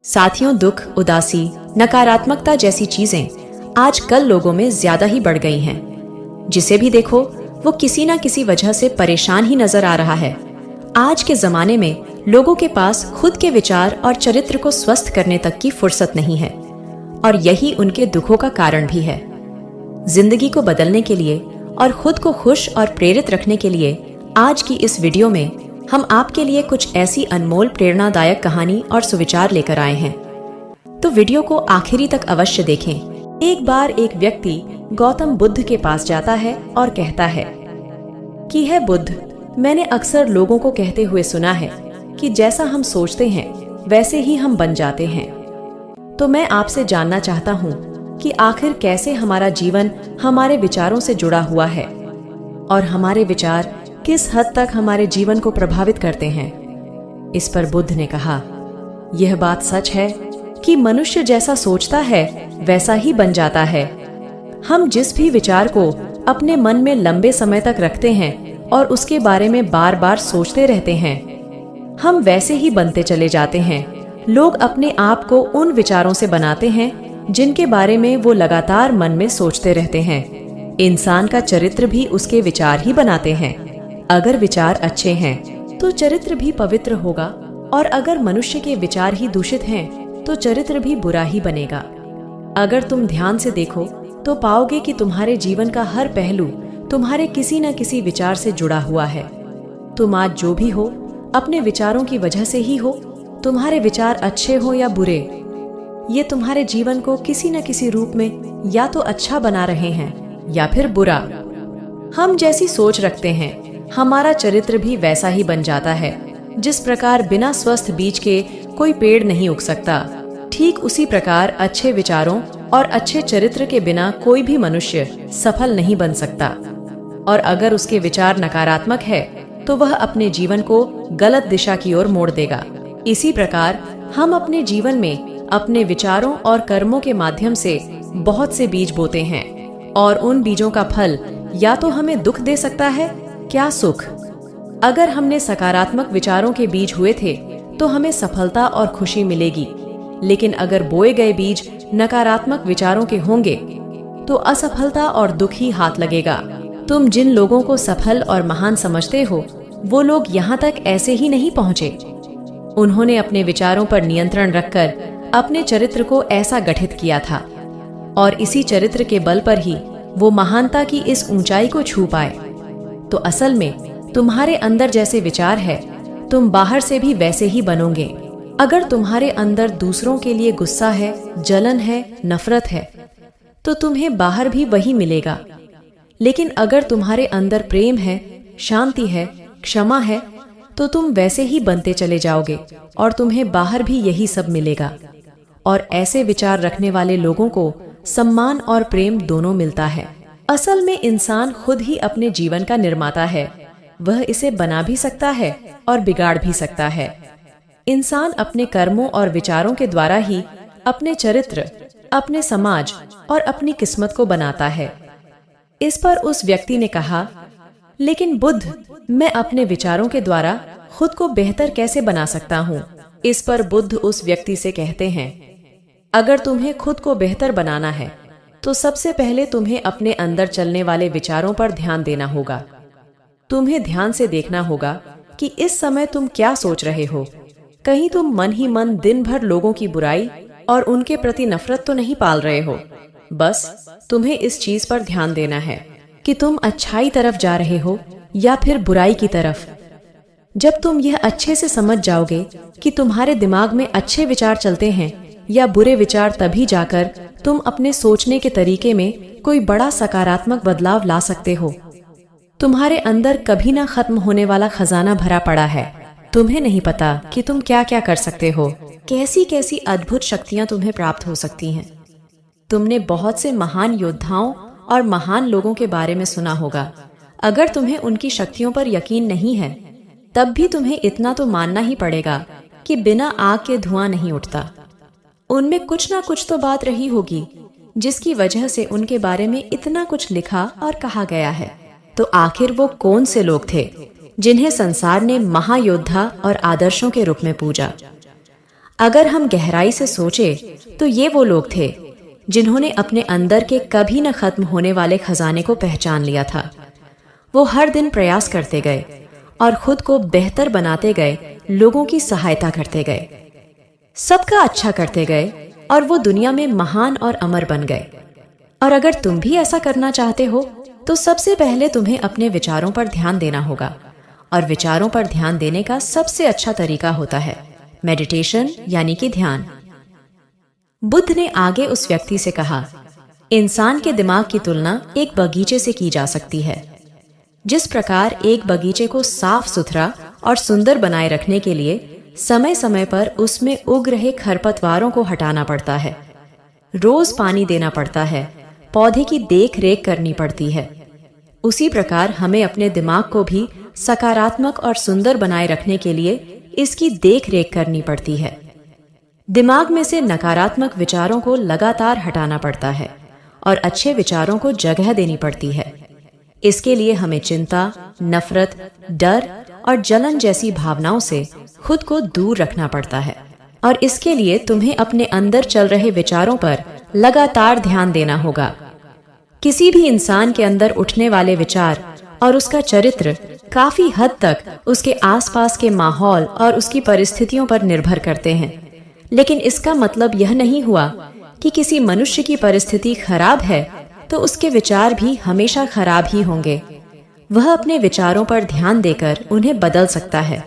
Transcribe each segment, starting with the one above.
साथियों, दुख, उदासी, नकारात्मकता जैसी चीजें आजकल लोगों में ज्यादा ही बढ़ गई हैं। जिसे भी देखो वो किसी ना किसी वजह से परेशान ही नजर आ रहा है। आज के जमाने में लोगों के पास खुद के विचार और चरित्र को स्वस्थ करने तक की फुर्सत नहीं है और यही उनके दुखों का कारण भी है। जिंदगी को बदलने के लिए और खुद को खुश और प्रेरित रखने के लिए आज की इस वीडियो में हम आपके लिए कुछ ऐसी अनमोल प्रेरणादायक कहानी और सुविचार लेकर आए हैं। तो वीडियो को आखिरी तक अवश्य देखें। एक बार एक व्यक्ति गौतम बुद्ध के पास जाता है और कहता है कि हे बुद्ध, मैंने अक्सर लोगों को कहते हुए सुना है कि जैसा हम सोचते हैं वैसे ही हम बन जाते हैं। तो मैं आपसे जानना चाहता हूँ कि आखिर कैसे हमारा जीवन हमारे विचारों से जुड़ा हुआ है और हमारे विचार किस हद तक हमारे जीवन को प्रभावित करते हैं। इस पर बुद्ध ने कहा, यह बात सच है कि मनुष्य जैसा सोचता है वैसा ही बन जाता है। हम जिस भी विचार को अपने मन में लंबे समय तक रखते हैं और उसके बारे में बार बार सोचते रहते हैं, हम वैसे ही बनते चले जाते हैं। लोग अपने आप को उन विचारों से बनाते हैं जिनके बारे में वो लगातार मन में सोचते रहते हैं। इंसान का चरित्र भी उसके विचार ही बनाते हैं। अगर विचार अच्छे हैं तो चरित्र भी पवित्र होगा और अगर मनुष्य के विचार ही दूषित हैं तो चरित्र भी बुरा ही बनेगा। अगर तुम ध्यान से देखो तो पाओगे कि तुम्हारे जीवन का हर पहलू तुम्हारे किसी न किसी विचार से जुड़ा हुआ है। तुम आज जो भी हो अपने विचारों की वजह से ही हो। तुम्हारे विचार अच्छे हो या बुरे, ये तुम्हारे जीवन को किसी न किसी रूप में या तो अच्छा बना रहे हैं या फिर बुरा। हम जैसी सोच रखते हैं हमारा चरित्र भी वैसा ही बन जाता है। जिस प्रकार बिना स्वस्थ बीज के कोई पेड़ नहीं उग सकता, ठीक उसी प्रकार अच्छे विचारों और अच्छे चरित्र के बिना कोई भी मनुष्य सफल नहीं बन सकता। और अगर उसके विचार नकारात्मक है तो वह अपने जीवन को गलत दिशा की ओर मोड़ देगा। इसी प्रकार हम अपने जीवन में अपने विचारों और कर्मों के माध्यम से बहुत से बीज बोते हैं और उन बीजों का फल या तो हमें दुख दे सकता है, क्या सुख। अगर हमने सकारात्मक विचारों के बीज हुए थे तो हमें सफलता और खुशी मिलेगी, लेकिन अगर बोए गए बीज नकारात्मक विचारों के होंगे तो असफलता और दुख ही हाथ लगेगा। तुम जिन लोगों को सफल और महान समझते हो वो लोग यहाँ तक ऐसे ही नहीं पहुँचे। उन्होंने अपने विचारों पर नियंत्रण रखकर अपने चरित्र को ऐसा गठित किया था और इसी चरित्र के बल पर ही वो महानता की इस ऊंचाई को छू पाए। तो असल में तुम्हारे अंदर जैसे विचार है तुम बाहर से भी वैसे ही बनोगे। अगर तुम्हारे अंदर दूसरों के लिए गुस्सा है, जलन है, नफरत है तो तुम्हें बाहर भी वही मिलेगा। लेकिन अगर तुम्हारे अंदर प्रेम है, शांति है, क्षमा है तो तुम वैसे ही बनते चले जाओगे और तुम्हें बाहर भी यही सब मिलेगा। और ऐसे विचार रखने वाले लोगों को सम्मान और प्रेम दोनों मिलता है। असल में इंसान खुद ही अपने जीवन का निर्माता है। वह इसे बना भी सकता है और बिगाड़ भी सकता है। इंसान अपने कर्मों और विचारों के द्वारा ही अपने चरित्र, अपने समाज और अपनी किस्मत को बनाता है। इस पर उस व्यक्ति ने कहा, लेकिन बुद्ध, मैं अपने विचारों के द्वारा खुद को बेहतर कैसे बना सकता हूँ। इस पर बुद्ध उस व्यक्ति से कहते हैं, अगर तुम्हें खुद को बेहतर बनाना है तो सबसे पहले तुम्हें अपने अंदर चलने वाले विचारों पर ध्यान देना होगा। तुम्हें ध्यान से देखना होगा कि इस समय तुम क्या सोच रहे हो। कहीं तुम मन ही मन दिन भर लोगों की बुराई और उनके प्रति नफरत तो नहीं पाल रहे हो। बस तुम्हें इस चीज पर ध्यान देना है कि तुम अच्छाई तरफ जा रहे हो या फिर बुराई की तरफ। जब तुम यह अच्छे से समझ जाओगे कि तुम्हारे दिमाग में अच्छे विचार चलते हैं या बुरे विचार, तभी जाकर तुम अपने सोचने के तरीके में कोई बड़ा सकारात्मक बदलाव ला सकते हो। तुम्हारे अंदर कभी ना खत्म होने वाला खजाना भरा पड़ा है। तुम्हें नहीं पता कि तुम क्या क्या कर सकते हो, कैसी कैसी अद्भुत शक्तियां तुम्हें प्राप्त हो सकती हैं। तुमने बहुत से महान योद्धाओं और महान लोगों के बारे में सुना होगा। अगर तुम्हें उनकी शक्तियों पर यकीन नहीं है तब भी तुम्हें इतना तो मानना ही पड़ेगा कि बिना आग के धुआं नहीं उठता। उनमें कुछ ना कुछ तो बात रही होगी जिसकी वजह से उनके बारे में इतना कुछ लिखा और कहा गया है। तो आखिर वो कौन से लोग थे जिन्हें संसार ने महायोद्धा और आदर्शों के रूप में पूजा। अगर हम गहराई से सोचे तो ये वो लोग थे जिन्होंने अपने अंदर के कभी न खत्म होने वाले खजाने को पहचान लिया था। वो हर दिन प्रयास करते गए और खुद को बेहतर बनाते गए, लोगों की सहायता करते गए, सबका अच्छा करते गए और वो दुनिया में महान और अमर बन गए। और अगर तुम भी ऐसा करना चाहते हो तो सबसे पहले तुम्हें अपने विचारों पर ध्यान देना होगा। और विचारों पर ध्यान देने का सबसे अच्छा तरीका होता है मेडिटेशन, यानी कि ध्यान। बुद्ध ने आगे उस व्यक्ति से कहा, इंसान के दिमाग की तुलना एक बगीचे से की जा सकती है। जिस प्रकार एक बगीचे को साफ सुथरा और सुंदर बनाए रखने के लिए समय समय पर उसमें उग रहे खरपतवारों को हटाना पड़ता है, रोज पानी देना पड़ता है, पौधे की देख रेख करनी पड़ती है, उसी प्रकार हमें अपने दिमाग को भी सकारात्मक और सुंदर बनाए रखने के लिए इसकी देख रेख करनी पड़ती है। दिमाग में से नकारात्मक विचारों को लगातार हटाना पड़ता है और अच्छे विचारों को जगह देनी पड़ती है। इसके लिए हमें चिंता, नफरत, डर और जलन जैसी भावनाओं से खुद को दूर रखना पड़ता है। और इसके लिए तुम्हें अपने अंदर चल रहे विचारों पर लगातार ध्यान देना होगा। किसी भी इंसान के अंदर उठने वाले विचार और उसका चरित्र काफी हद तक उसके आसपास के माहौल और उसकी परिस्थितियों पर निर्भर करते हैं। लेकिन इसका मतलब यह नहीं हुआ कि किसी मनुष्य की परिस्थिति खराब है तो उसके विचार भी हमेशा खराब ही होंगे। वह अपने विचारों पर ध्यान देकर उन्हें बदल सकता है,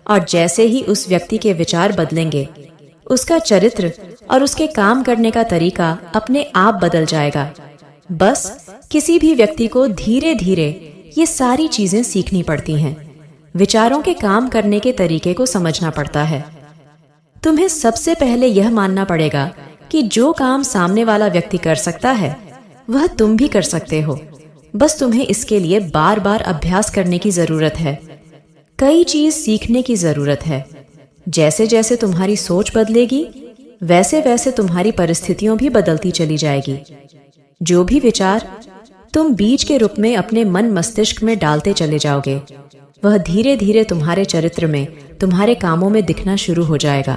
और जैसे ही उस व्यक्ति के विचार बदलेंगे, उसका चरित्र और उसके काम करने का तरीका अपने आप बदल जाएगा। बस किसी भी व्यक्ति को धीरे धीरे ये सारी चीजें सीखनी पड़ती हैं। विचारों के काम करने के तरीके को समझना पड़ता है। तुम्हें सबसे पहले यह मानना पड़ेगा कि जो काम सामने वाला व्यक्ति कर सकता है वह तुम भी कर सकते हो। बस तुम्हें इसके लिए बार बार अभ्यास करने की जरूरत है, कई चीज सीखने की जरूरत है। जैसे जैसे तुम्हारी सोच बदलेगी वैसे वैसे तुम्हारी परिस्थितियों भी बदलती चली जाएगी। जो भी विचार तुम बीज के रूप में अपने मन मस्तिष्क में डालते चले जाओगे, वह धीरे धीरे तुम्हारे चरित्र में, तुम्हारे कामों में दिखना शुरू हो जाएगा।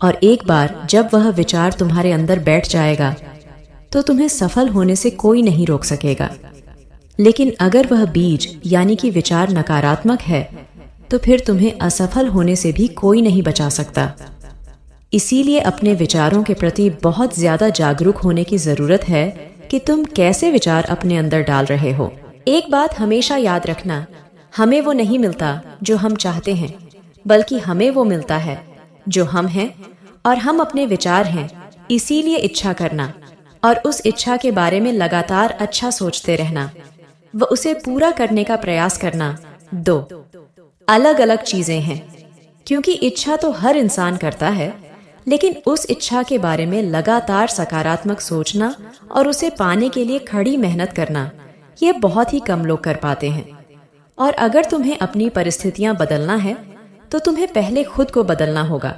और एक बार जब वह विचार तुम्हारे अंदर बैठ जाएगा तो तुम्हें सफल होने से कोई नहीं रोक सकेगा। लेकिन अगर वह बीज यानी कि विचार नकारात्मक है तो फिर तुम्हें असफल होने से भी कोई नहीं बचा सकता। इसीलिए अपने विचारों के प्रति बहुत ज्यादा जागरूक होने की जरूरत है कि तुम कैसे विचार अपने अंदर डाल रहे हो। एक बात हमेशा याद रखना, हमें वो नहीं मिलता जो हम चाहते हैं, बल्कि हमें वो मिलता है जो हम हैं और हम अपने विचार हैं। इसीलिए इच्छा करना और उस इच्छा के बारे में लगातार अच्छा सोचते रहना व उसे पूरा करने का प्रयास करना दो अलग अलग चीजें हैं। क्योंकि इच्छा तो हर इंसान करता है, लेकिन उस इच्छा के बारे में लगातार सकारात्मक सोचना और उसे पाने के लिए खड़ी मेहनत करना, ये बहुत ही कम लोग कर पाते हैं। और अगर तुम्हें अपनी परिस्थितियां बदलना है तो तुम्हें पहले खुद को बदलना होगा।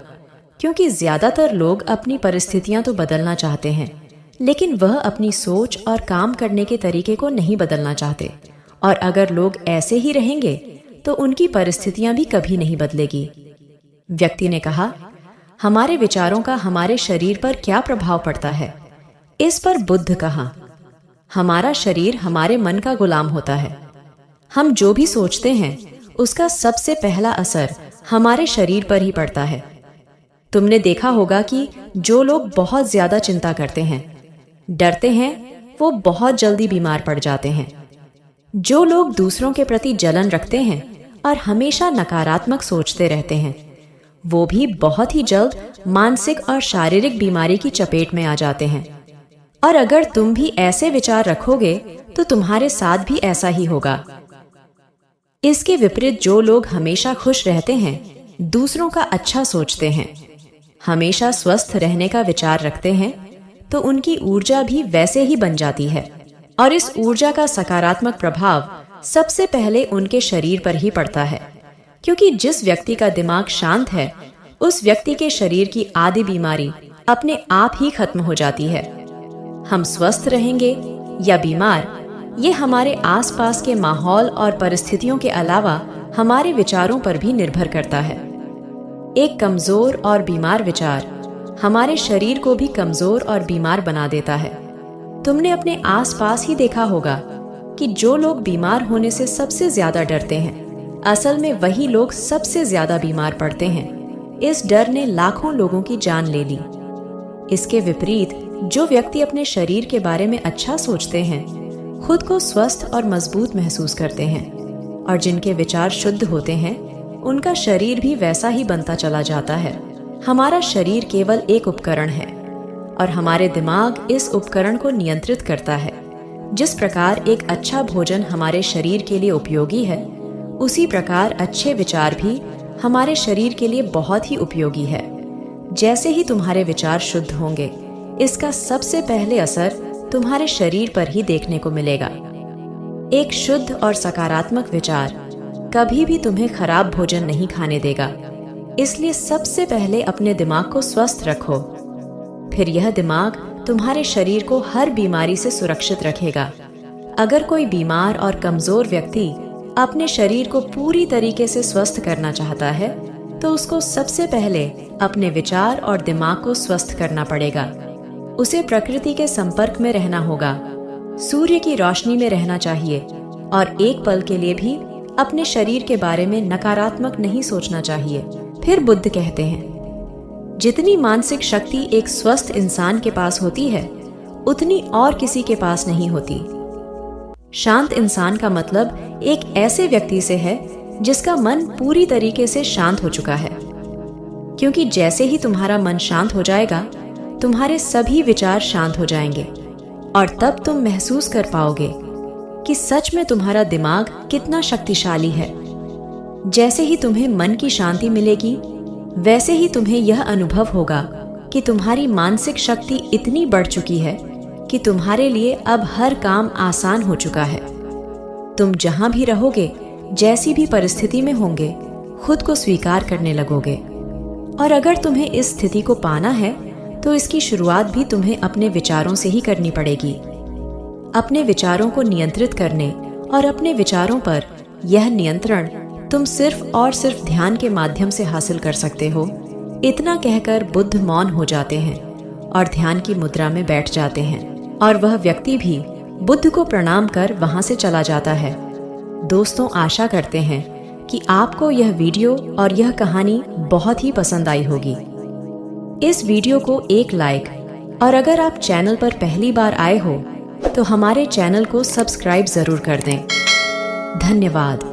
क्योंकि ज्यादातर लोग अपनी परिस्थितियां तो बदलना चाहते हैं, लेकिन वह अपनी सोच और काम करने के तरीके को नहीं बदलना चाहते। और अगर लोग ऐसे ही रहेंगे तो उनकी परिस्थितियां भी कभी नहीं बदलेगी। व्यक्ति ने कहा, हमारे विचारों का हमारे शरीर पर क्या प्रभाव पड़ता है? इस पर बुद्ध कहा, हमारा शरीर हमारे मन का गुलाम होता है। हम जो भी सोचते हैं उसका सबसे पहला असर हमारे शरीर पर ही पड़ता है। तुमने देखा होगा कि जो लोग बहुत ज्यादा चिंता करते हैं, डरते हैं, वो बहुत जल्दी बीमार पड़ जाते हैं। जो लोग दूसरों के प्रति जलन रखते हैं और हमेशा नकारात्मक सोचते रहते हैं, वो भी बहुत ही जल्द मानसिक और शारीरिक बीमारी की चपेट में आ जाते हैं। और अगर तुम भी ऐसे विचार रखोगे तो तुम्हारे साथ भी ऐसा ही होगा। इसके विपरीत जो लोग हमेशा खुश रहते हैं, दूसरों का अच्छा सोचते हैं, हमेशा स्वस्थ रहने का विचार रखते हैं, तो उनकी ऊर्जा भी वैसे ही बन जाती है। और इस ऊर्जा का सकारात्मक प्रभाव सबसे पहले उनके शरीर पर ही पड़ता है। क्योंकि जिस व्यक्ति का दिमाग शांत है, उस व्यक्ति के शरीर की आधी बीमारी अपने आप ही खत्म हो जाती है। हम स्वस्थ रहेंगे या बीमार, ये हमारे आसपास के माहौल और परिस्थितियों के अलावा हमारे विचारों पर भी निर्भर करता है। एक कमजोर और बीमार विचार हमारे शरीर को भी कमजोर और बीमार बना देता है। तुमने अपने आसपास ही देखा होगा कि जो लोग बीमार होने से सबसे ज्यादा डरते हैं, असल में वही लोग सबसे ज्यादा बीमार पड़ते हैं। इस डर ने लाखों लोगों की जान ले ली। इसके विपरीत जो व्यक्ति अपने शरीर के बारे में अच्छा सोचते हैं, खुद को स्वस्थ और मजबूत महसूस करते हैं, और जिनके विचार शुद्ध होते हैं, उनका शरीर भी वैसा ही बनता चला जाता है। हमारा शरीर केवल एक उपकरण है और हमारे दिमाग इस उपकरण को नियंत्रित करता है। जिस प्रकार एक अच्छा भोजन हमारे शरीर के लिए उपयोगी है, उसी प्रकार अच्छे विचार भी हमारे शरीर के लिए बहुत ही उपयोगी है। जैसे ही तुम्हारे विचार शुद्ध होंगे, इसका सबसे पहले असर तुम्हारे शरीर पर ही देखने को मिलेगा। एक शुद्ध और सकारात्मक विचार कभी भी तुम्हें खराब भोजन नहीं खाने देगा। इसलिए सबसे पहले अपने दिमाग को स्वस्थ रखो, फिर यह दिमाग तुम्हारे शरीर को हर बीमारी से सुरक्षित रखेगा। अगर कोई बीमार और कमजोर व्यक्ति अपने शरीर को पूरी तरीके से स्वस्थ करना चाहता है, तो उसको सबसे पहले अपने विचार और दिमाग को स्वस्थ करना पड़ेगा। उसे प्रकृति के संपर्क में रहना होगा, सूर्य की रोशनी में रहना चाहिए, और एक पल के लिए भी अपने शरीर के बारे में नकारात्मक नहीं सोचना चाहिए। फिर बुद्ध कहते हैं, जितनी मानसिक शक्ति एक स्वस्थ इंसान के पास होती है, उतनी और किसी के पास नहीं होती। शांत इंसान का मतलब एक ऐसे व्यक्ति से है जिसका मन पूरी तरीके से शांत हो चुका है, क्योंकि जैसे ही तुम्हारा मन शांत हो जाएगा, तुम्हारे सभी विचार शांत हो जाएंगे, और तब तुम महसूस कर पाओगे कि सच में तुम्हारा दिमाग कितना शक्तिशाली है। जैसे ही तुम्हें मन की शांति मिलेगी, वैसे ही तुम्हें यह अनुभव होगा कि तुम्हारी मानसिक शक्ति इतनी बढ़ चुकी है कि तुम्हारे लिए अब हर काम आसान हो चुका है। तुम जहां भी रहोगे, जैसी भी परिस्थिति में होंगे, खुद को स्वीकार करने लगोगे। और अगर तुम्हें इस स्थिति को पाना है, तो इसकी शुरुआत भी तुम्हें अपने विचारों से ही करनी पड़ेगी। अपने विचारों को नियंत्रित करने और अपने विचारों पर यह नियंत्रण तुम सिर्फ और सिर्फ ध्यान के माध्यम से हासिल कर सकते हो। इतना कहकर बुद्ध मौन हो जाते हैं और ध्यान की मुद्रा में बैठ जाते हैं, और वह व्यक्ति भी बुद्ध को प्रणाम कर वहां से चला जाता है। दोस्तों, आशा करते हैं कि आपको यह वीडियो और यह कहानी बहुत ही पसंद आई होगी। इस वीडियो को एक लाइक, और अगर आप चैनल पर पहली बार आए हो तो हमारे चैनल को सब्सक्राइब जरूर कर दें। धन्यवाद।